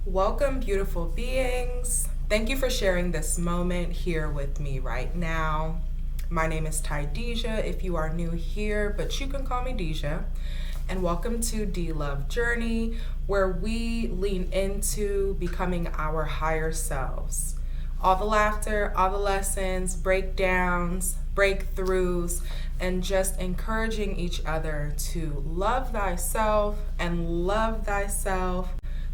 Welcome, beautiful beings. Thank you for sharing this moment here with me right now. My name is Tydeja if you are new here, but you can call me Deja. And welcome to DLoveJourney, where we lean into becoming our higher selves. All the laughter, all the lessons, breakdowns, breakthroughs, and just encouraging each other to love thyself and love thyself.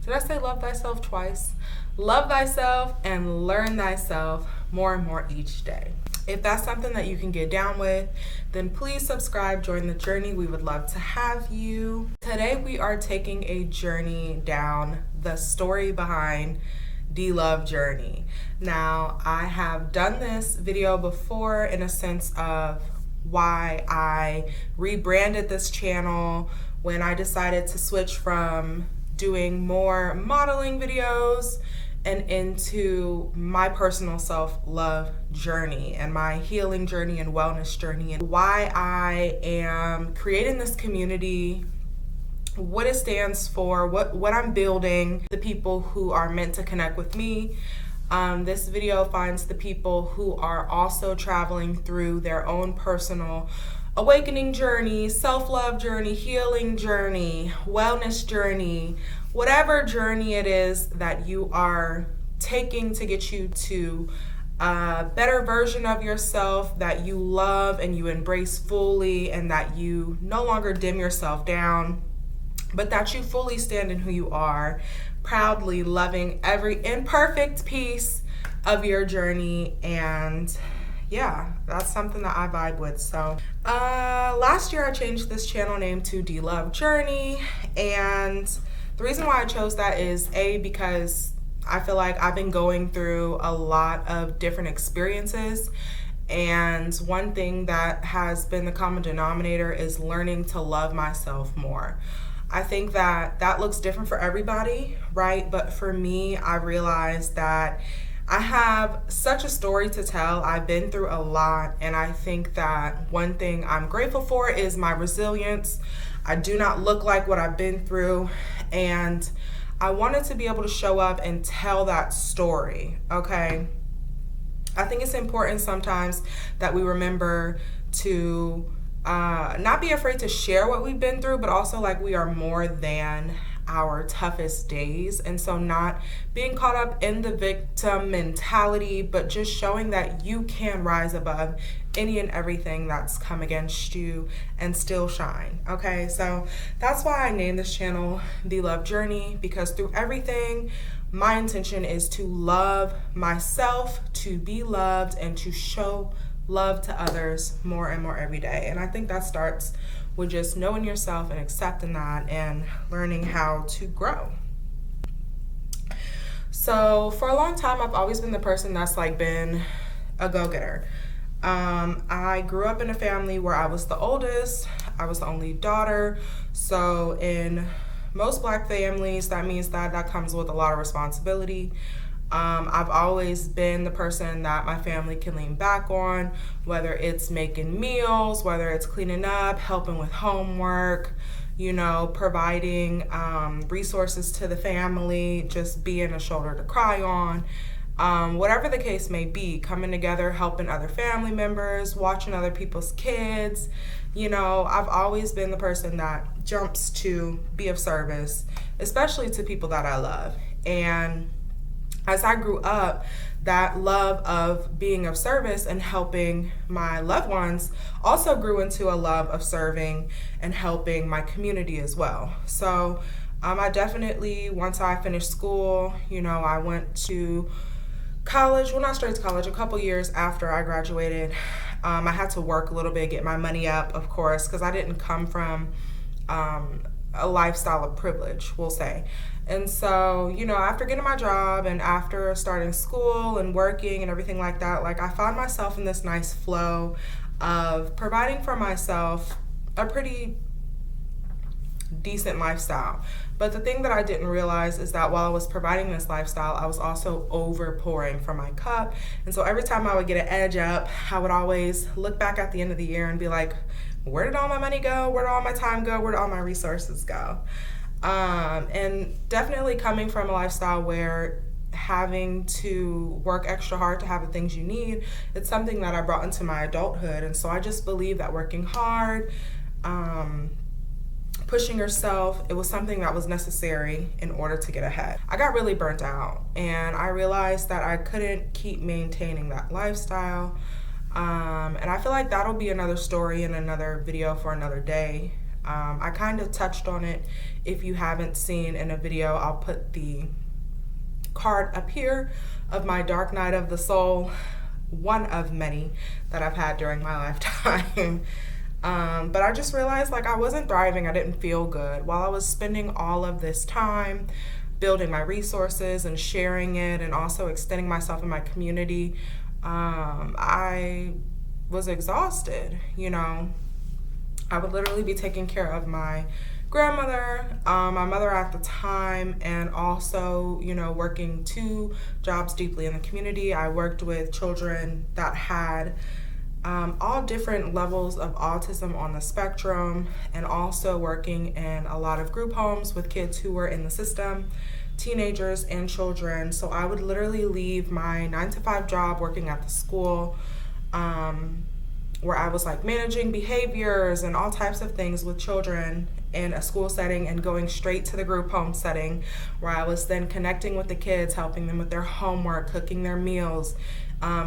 Did I say love thyself twice? Love thyself and learn thyself more and more each day. If that's something that you can get down with, then please subscribe, join the journey. We would love to have you. Today we are taking a journey down the story behind DLoveJourney. Now, I have done this video before in a sense of why I rebranded this channel when I decided to switch from doing more modeling videos and into my personal self-love journey and my healing journey and wellness journey, and why I am creating this community, what it stands for, what I'm building, the people who are meant to connect with me. This video finds the people who are also traveling through their own personal awakening journey, self-love journey, healing journey, wellness journey, whatever journey it is that you are taking to get you to a better version of yourself that you love and you embrace fully, and that you no longer dim yourself down, but that you fully stand in who you are, proudly loving every imperfect piece of your journey. And yeah, that's something that I vibe with. So last year I changed this channel name to DLoveJourney, and the reason why I chose that is because I feel like I've been going through a lot of different experiences, and one thing that has been the common denominator is learning to love myself more. I think that looks different for everybody, right? But for me, I realized that I have such a story to tell. I've been through a lot, and I think that one thing I'm grateful for is my resilience. I do not look like what I've been through, and I wanted to be able to show up and tell that story, okay? I think it's important sometimes that we remember to not be afraid to share what we've been through, but also like we are more than our toughest days. And so not being caught up in the victim mentality, but just showing that you can rise above any and everything that's come against you and still shine. Okay, so that's why I named this channel DLoveJourney, because through everything, my intention is to love myself, to be loved, and to show love to others more and more every day. And I think that starts with just knowing yourself and accepting that and learning how to grow. So for a long time, I've always been the person that's like been a go-getter. I grew up in a family where I was the oldest, I was the only daughter. So in most Black families, that means that comes with a lot of responsibility. I've always been the person that my family can lean back on, whether it's making meals, whether it's cleaning up, helping with homework, you know, providing resources to the family, just being a shoulder to cry on. Whatever the case may be, coming together, helping other family members, watching other people's kids. You know, I've always been the person that jumps to be of service, especially to people that I love. And as I grew up, that love of being of service and helping my loved ones also grew into a love of serving and helping my community as well. So I definitely, once I finished school, you know, I went to college, well, not straight to college, a couple years after I graduated. I had to work a little bit, get my money up, of course, because I didn't come from a lifestyle of privilege, we'll say. And so, you know, after getting my job and after starting school and working and everything like that, like I found myself in this nice flow of providing for myself a pretty decent lifestyle. But the thing that I didn't realize is that while I was providing this lifestyle, I was also over pouring from my cup. And so every time I would get an edge up, I would always look back at the end of the year and be like, where did all my money go? Where did all my time go? Where did all my resources go? And definitely coming from a lifestyle where having to work extra hard to have the things you need, it's something that I brought into my adulthood. And so I just believe that working hard, pushing yourself, it was something that was necessary in order to get ahead. I got really burnt out, and I realized that I couldn't keep maintaining that lifestyle. And I feel like that'll be another story in another video for another day. I kind of touched on it. If you haven't seen in a video, I'll put the card up here of my dark night of the soul, one of many that I've had during my lifetime. But I just realized like I wasn't thriving. I didn't feel good. While I was spending all of this time building my resources and sharing it and also extending myself in my community, I was exhausted. You know, I would literally be taking care of my grandmother, my mother at the time, and also, you know, working 2 jobs deeply in the community. I worked with children that had all different levels of autism on the spectrum, and also working in a lot of group homes with kids who were in the system, teenagers and children. So I would literally leave my 9-to-5 job working at the school, where I was like managing behaviors and all types of things with children in a school setting, and going straight to the group home setting where I was then connecting with the kids, helping them with their homework, cooking their meals,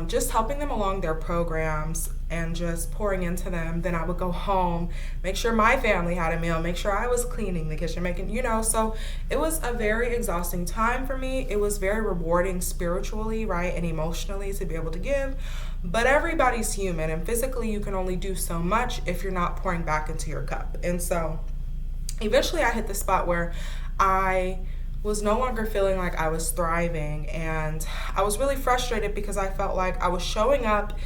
just helping them along their programs and just pouring into them. Then I would go home, make sure my family had a meal, make sure I was cleaning the kitchen, making, you know, so it was a very exhausting time for me. It was very rewarding spiritually, right, and emotionally to be able to give. But everybody's human, and physically you can only do so much if you're not pouring back into your cup. And so eventually I hit the spot where I was no longer feeling like I was thriving, and I was really frustrated because I felt like I was showing up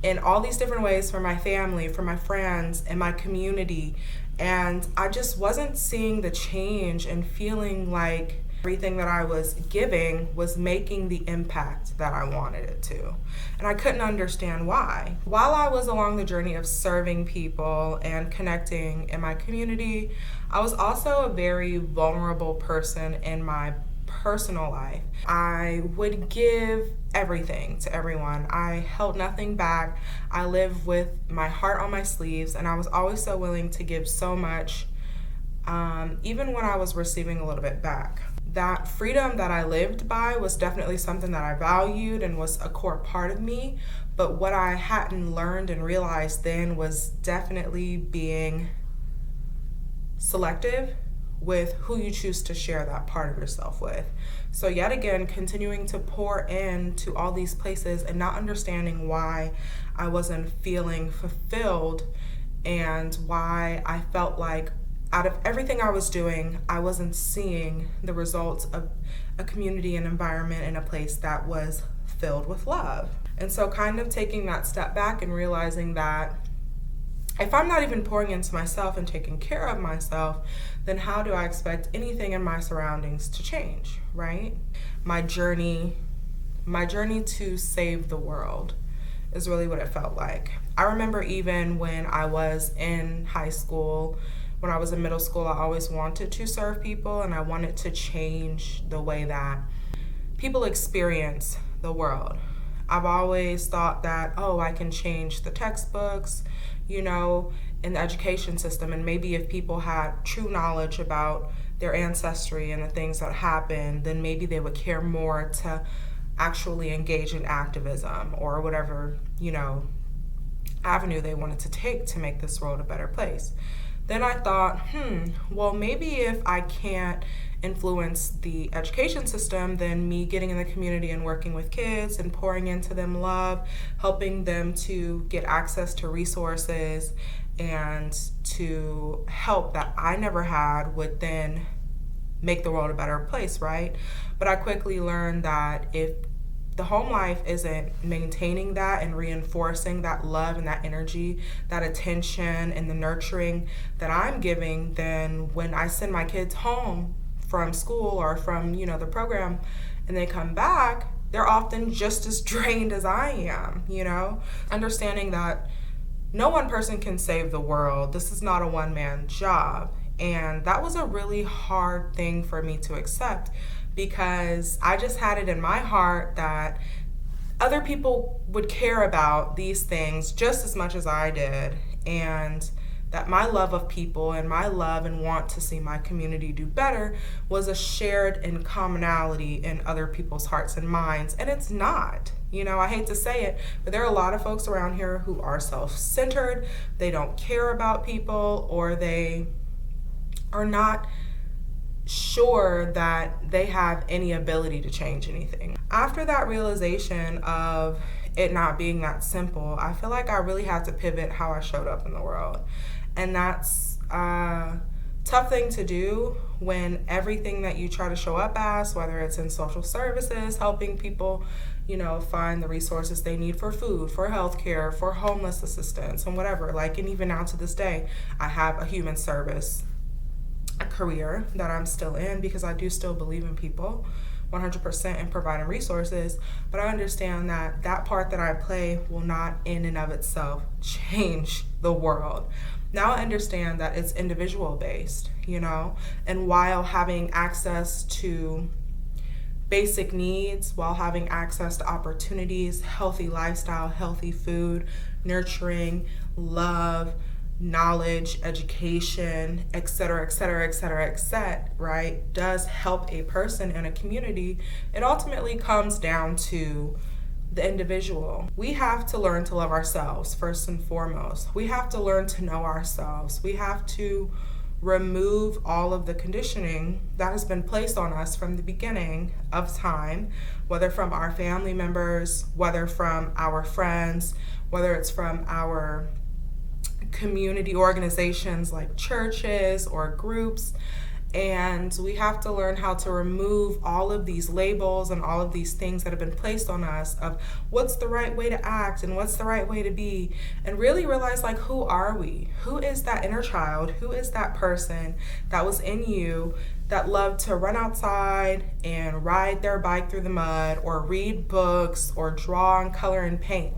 in all these different ways for my family, for my friends, and my community, and I just wasn't seeing the change and feeling like everything that I was giving was making the impact that I wanted it to. And I couldn't understand why. While I was along the journey of serving people and connecting in my community, I was also a very vulnerable person in my personal life. I would give everything to everyone. I held nothing back. I lived with my heart on my sleeves, and I was always so willing to give so much, even when I was receiving a little bit back. That freedom that I lived by was definitely something that I valued and was a core part of me. But what I hadn't learned and realized then was definitely being selective with who you choose to share that part of yourself with. So yet again, continuing to pour into all these places and not understanding why I wasn't feeling fulfilled, and why I felt like out of everything I was doing, I wasn't seeing the results of a community and environment in a place that was filled with love. And so kind of taking that step back and realizing that if I'm not even pouring into myself and taking care of myself, then how do I expect anything in my surroundings to change, right? My journey to save the world is really what it felt like. I remember even when I was in high school, when I was in middle school, I always wanted to serve people, and I wanted to change the way that people experience the world. I've always thought that, oh, I can change the textbooks, you know, in the education system, and maybe if people had true knowledge about their ancestry and the things that happened, then maybe they would care more to actually engage in activism or whatever, you know, avenue they wanted to take to make this world a better place. Then I thought, well, maybe if I can't influence the education system, then me getting in the community and working with kids and pouring into them love, helping them to get access to resources and to help that I never had would then make the world a better place, right? But I quickly learned that if the home life isn't maintaining that and reinforcing that love and that energy, that attention and the nurturing that I'm giving, then when I send my kids home from school or from, you know, the program, and they come back, they're often just as drained as I am, you know? Understanding that no one person can save the world. This is not a one-man job. And that was a really hard thing for me to accept, because I just had it in my heart that other people would care about these things just as much as I did, and that my love of people and my love and want to see my community do better was a shared and commonality in other people's hearts and minds. And it's not. I hate to say it, but there are a lot of folks around here who are self-centered. They don't care about people, or they are not sure that they have any ability to change anything. After that realization of it not being that simple, I feel like I really had to pivot how I showed up in the world. And that's a tough thing to do when everything that you try to show up as, whether it's in social services, helping people, find the resources they need for food, for healthcare, for homeless assistance, and whatever. And even now to this day, I have a human service career that I'm still in, because I do still believe in people 100% in providing resources. But I understand that that part that I play will not in and of itself change the world. Now I understand that it's individual based, and while having access to basic needs, while having access to opportunities, healthy lifestyle, healthy food, nurturing, love, knowledge, education, etc., right, does help a person in a community, it ultimately comes down to the individual. We have to learn to love ourselves first and foremost. We have to learn to know ourselves. We have to remove all of the conditioning that has been placed on us from the beginning of time, whether from our family members, whether from our friends, whether it's from our community organizations like churches or groups. And we have to learn how to remove all of these labels and all of these things that have been placed on us of what's the right way to act and what's the right way to be, and really realize, who are we? Who is that inner child? Who is that person that was in you that loved to run outside and ride their bike through the mud, or read books, or draw and color and paint?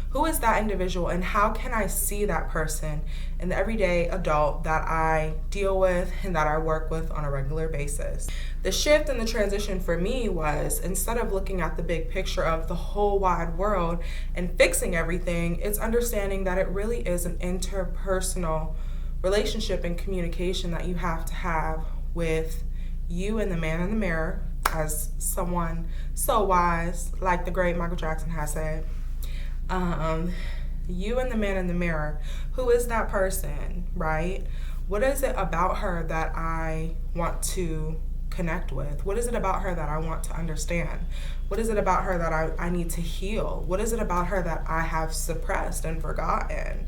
Who is that individual, and how can I see that person in the everyday adult that I deal with and that I work with on a regular basis? The shift and the transition for me was, instead of looking at the big picture of the whole wide world and fixing everything, it's understanding that it really is an interpersonal relationship and communication that you have to have with you and the man in the mirror, as someone so wise, like the great Michael Jackson has said. You and the man in the mirror. Who is that person, right? What is it about her that I want to connect with? What is it about her that I want to understand? What is it about her that I need to heal? What is it about her that I have suppressed and forgotten?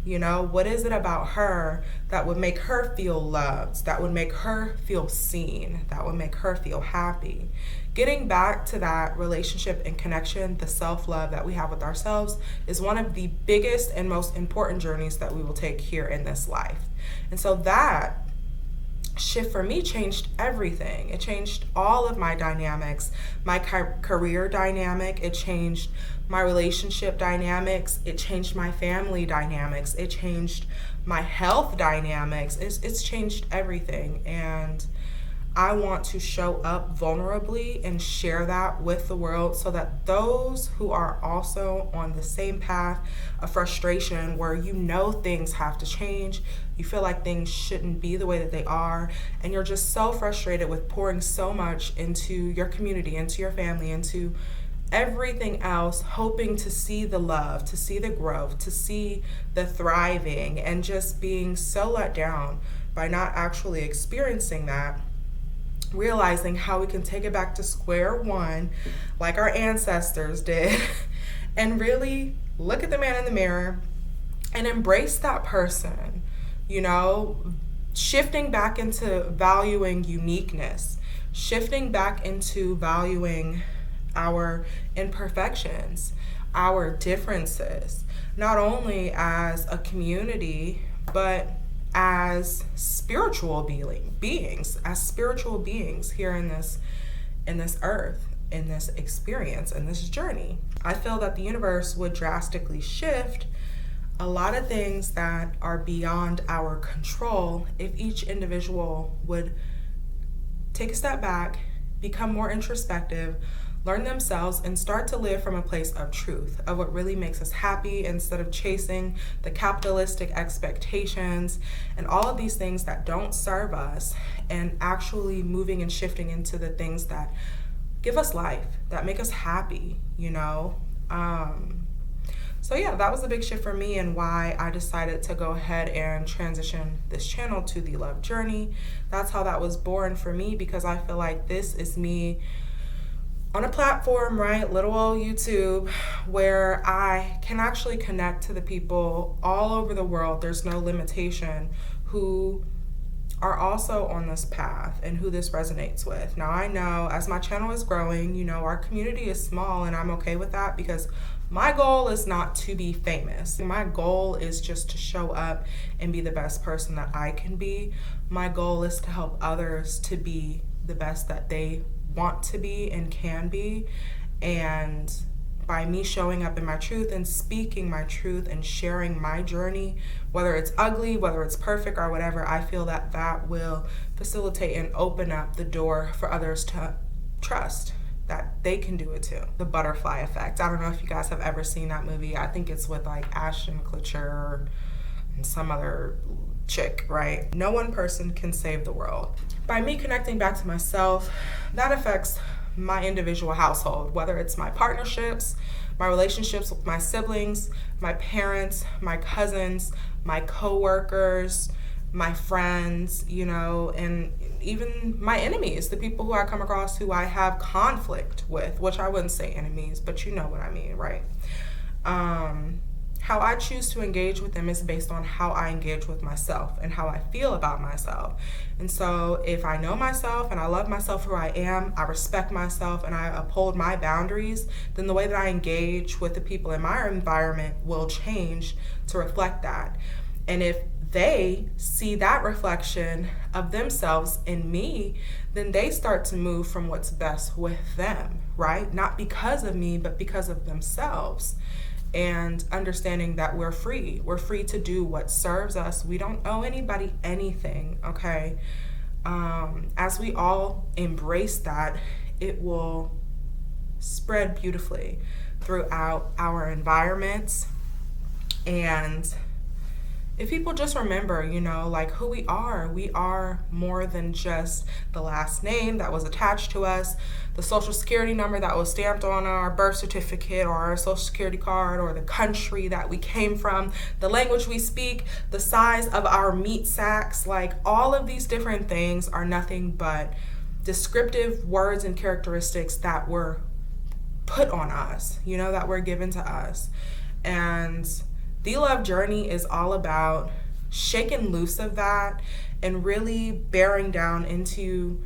What is it about her that would make her feel loved, that would make her feel seen, that would make her feel happy? Getting back to that relationship and connection, the self-love that we have with ourselves, is one of the biggest and most important journeys that we will take here in this life. And so that shift for me changed everything. It changed all of my dynamics, my career dynamic. It changed my relationship dynamics. It changed my family dynamics. It changed my health dynamics. It's changed everything. And I want to show up vulnerably and share that with the world, so that those who are also on the same path of frustration, where things have to change, you feel like things shouldn't be the way that they are, and you're just so frustrated with pouring so much into your community, into your family, into everything else, hoping to see the love, to see the growth, to see the thriving, and just being so let down by not actually experiencing that. Realizing how we can take it back to square one, like our ancestors did, and really look at the man in the mirror and embrace that person, shifting back into valuing uniqueness, shifting back into valuing our imperfections, our differences, not only as a community, but as spiritual beings, here in this earth, in this experience, in this journey. I feel that the universe would drastically shift a lot of things that are beyond our control, if each individual would take a step back, become more introspective, learn themselves, and start to live from a place of truth, of what really makes us happy, instead of chasing the capitalistic expectations and all of these things that don't serve us, and actually moving and shifting into the things that give us life, that make us happy, you know? So yeah, that was a big shift for me, and why I decided to go ahead and transition this channel to the Love Journey. That's how that was born for me, because I feel like this is me on a platform, right, little old YouTube, where I can actually connect to the people all over the world, there's no limitation, who are also on this path and who this resonates with. Now, I know as my channel is growing, you know, our community is small, and I'm okay with that, because my goal is not to be famous. My goal is just to show up and be the best person that I can be. My goal is to help others to be the best that they want to be and can be. And by me showing up in my truth and speaking my truth and sharing my journey, whether it's ugly, whether it's perfect or whatever, I feel that that will facilitate and open up the door for others to trust that they can do it too. The butterfly effect. I don't know if you guys have ever seen that movie. I think it's with like Ashton Kutcher and some other chick, right? No one person can save the world. By me connecting back to myself, that affects my individual household, whether it's my partnerships, my relationships with my siblings, my parents, my cousins, my coworkers, my friends, you know, and even my enemies, the people who I come across who I have conflict with, which I wouldn't say enemies, but you know what I mean, right? How I choose to engage with them is based on how I engage with myself and how I feel about myself. And so if I know myself and I love myself for who I am, I respect myself, and I uphold my boundaries, then the way that I engage with the people in my environment will change to reflect that. And if they see that reflection of themselves in me, then they start to move from what's best with them, right? Not because of me, but because of themselves. And understanding that we're free. We're free to do what serves us. We don't owe anybody anything, okay? As we all embrace that, it will spread beautifully throughout our environments. And if people just remember, you know, like who we are more than just the last name that was attached to us, the social security number that was stamped on our birth certificate or our social security card, or the country that we came from, the language we speak, the size of our meat sacks. Like all of these different things are nothing but descriptive words and characteristics that were put on us, you know, that were given to us. And the Love Journey is all about shaking loose of that and really bearing down into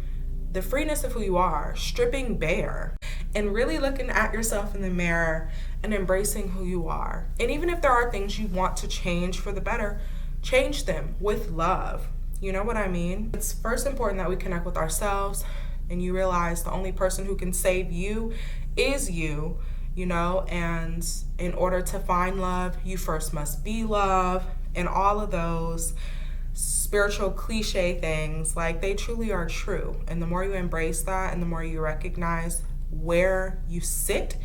the freeness of who you are, stripping bare, and really looking at yourself in the mirror and embracing who you are. And even if there are things you want to change for the better, change them with love. You know what I mean? It's first important that we connect with ourselves, and you realize the only person who can save you is you. You know, and in order to find love, you first must be love, and all of those spiritual cliche things, like they truly are true. And the more you embrace that and the more you recognize where you sit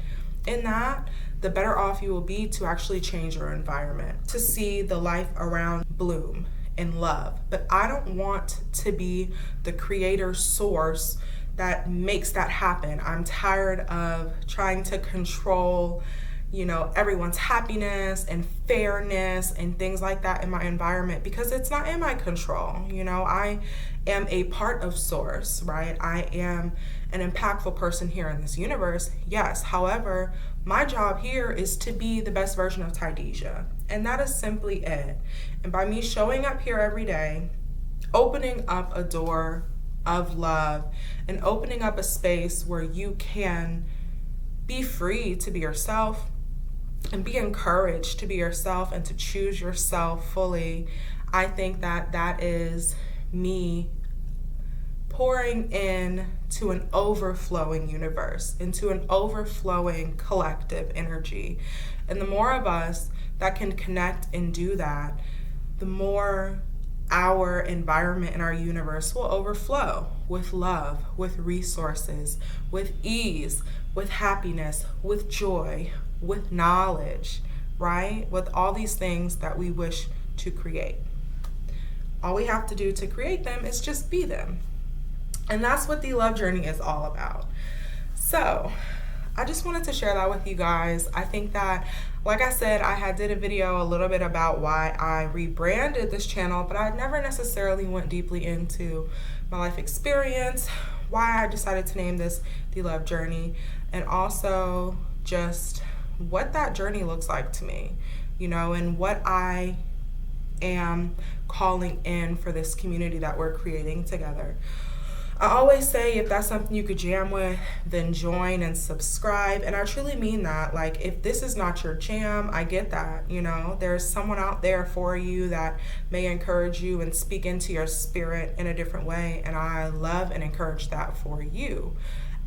in that, the better off you will be to actually change your environment, to see the life around bloom in love. But I don't want to be the creator source that makes that happen. I'm tired of trying to control, you know, everyone's happiness and fairness and things like that in my environment, because it's not in my control. You know, I am a part of source, right? I am an impactful person here in this universe, yes. However, my job here is to be the best version of Tydesia, and that is simply it. And by me showing up here every day, opening up a door of love and opening up a space where you can be free to be yourself and be encouraged to be yourself and to choose yourself fully, I think that that is me pouring in to an overflowing universe, into an overflowing collective energy. And the more of us that can connect and do that, the more our environment and our universe will overflow with love, with resources, with ease, with happiness, with joy, with knowledge, right? With all these things that we wish to create. All we have to do to create them is just be them. And that's what the Love Journey is all about. So I just wanted to share that with you guys. I think that, like I said, I did a video a little bit about why I rebranded this channel, but I never necessarily went deeply into my life experience, why I decided to name this The Love Journey, and also just what that journey looks like to me, you know, and what I am calling in for this community that we're creating together. I always say, if that's something you could jam with, then join and subscribe. And I truly mean that. Like, if this is not your jam, I get that. You know, there's someone out there for you that may encourage you and speak into your spirit in a different way. And I love and encourage that for you.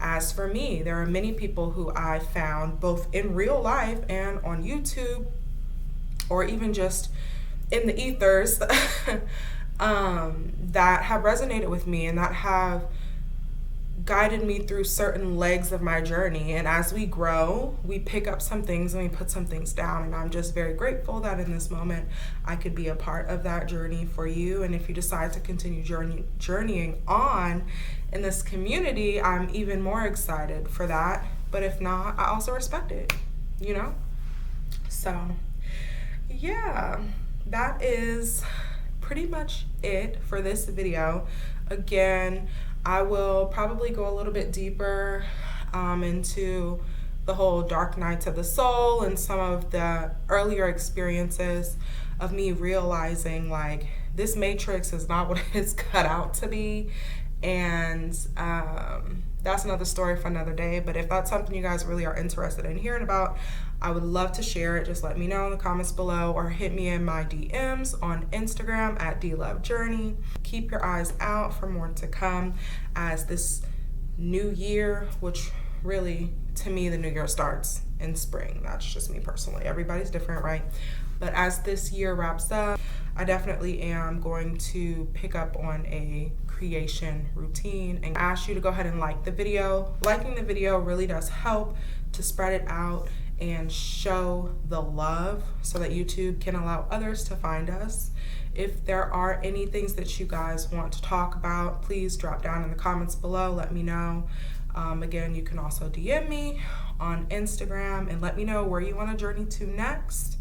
As for me, there are many people who I found both in real life and on YouTube, or even just in the ethers, that have resonated with me and that have guided me through certain legs of my journey. And as we grow, we pick up some things and we put some things down. And I'm just very grateful that in this moment I could be a part of that journey for you. And if you decide to continue journeying on in this community, I'm even more excited for that. But if not, I also respect it, you know? So yeah, that is pretty much it for this video. Again, I will probably go a little bit deeper into the whole dark nights of the soul and some of the earlier experiences of me realizing like this matrix is not what it's cut out to be. And that's another story for another day. But if that's something you guys really are interested in hearing about, I would love to share it. Just let me know in the comments below or hit me in my DMs on Instagram at DLoveJourney. Keep your eyes out for more to come as this new year, which really, to me, the new year starts in spring. That's just me personally. Everybody's different, right? But as this year wraps up, I definitely am going to pick up on a creation routine and ask you to go ahead and like the video. Liking the video really does help to spread it out and show the love so that YouTube can allow others to find us. If there are any things that you guys want to talk about, please drop down in the comments below. Let me know. Again, you can also DM me on Instagram and let me know where you want to journey to next.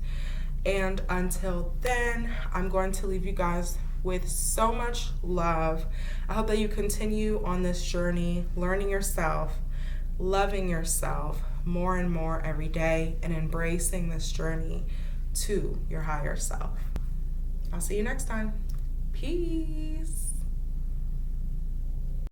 And until then, I'm going to leave you guys with so much love. I hope that you continue on this journey, learning yourself, loving yourself more and more every day, and embracing this journey to your higher self. I'll see you next time. Peace.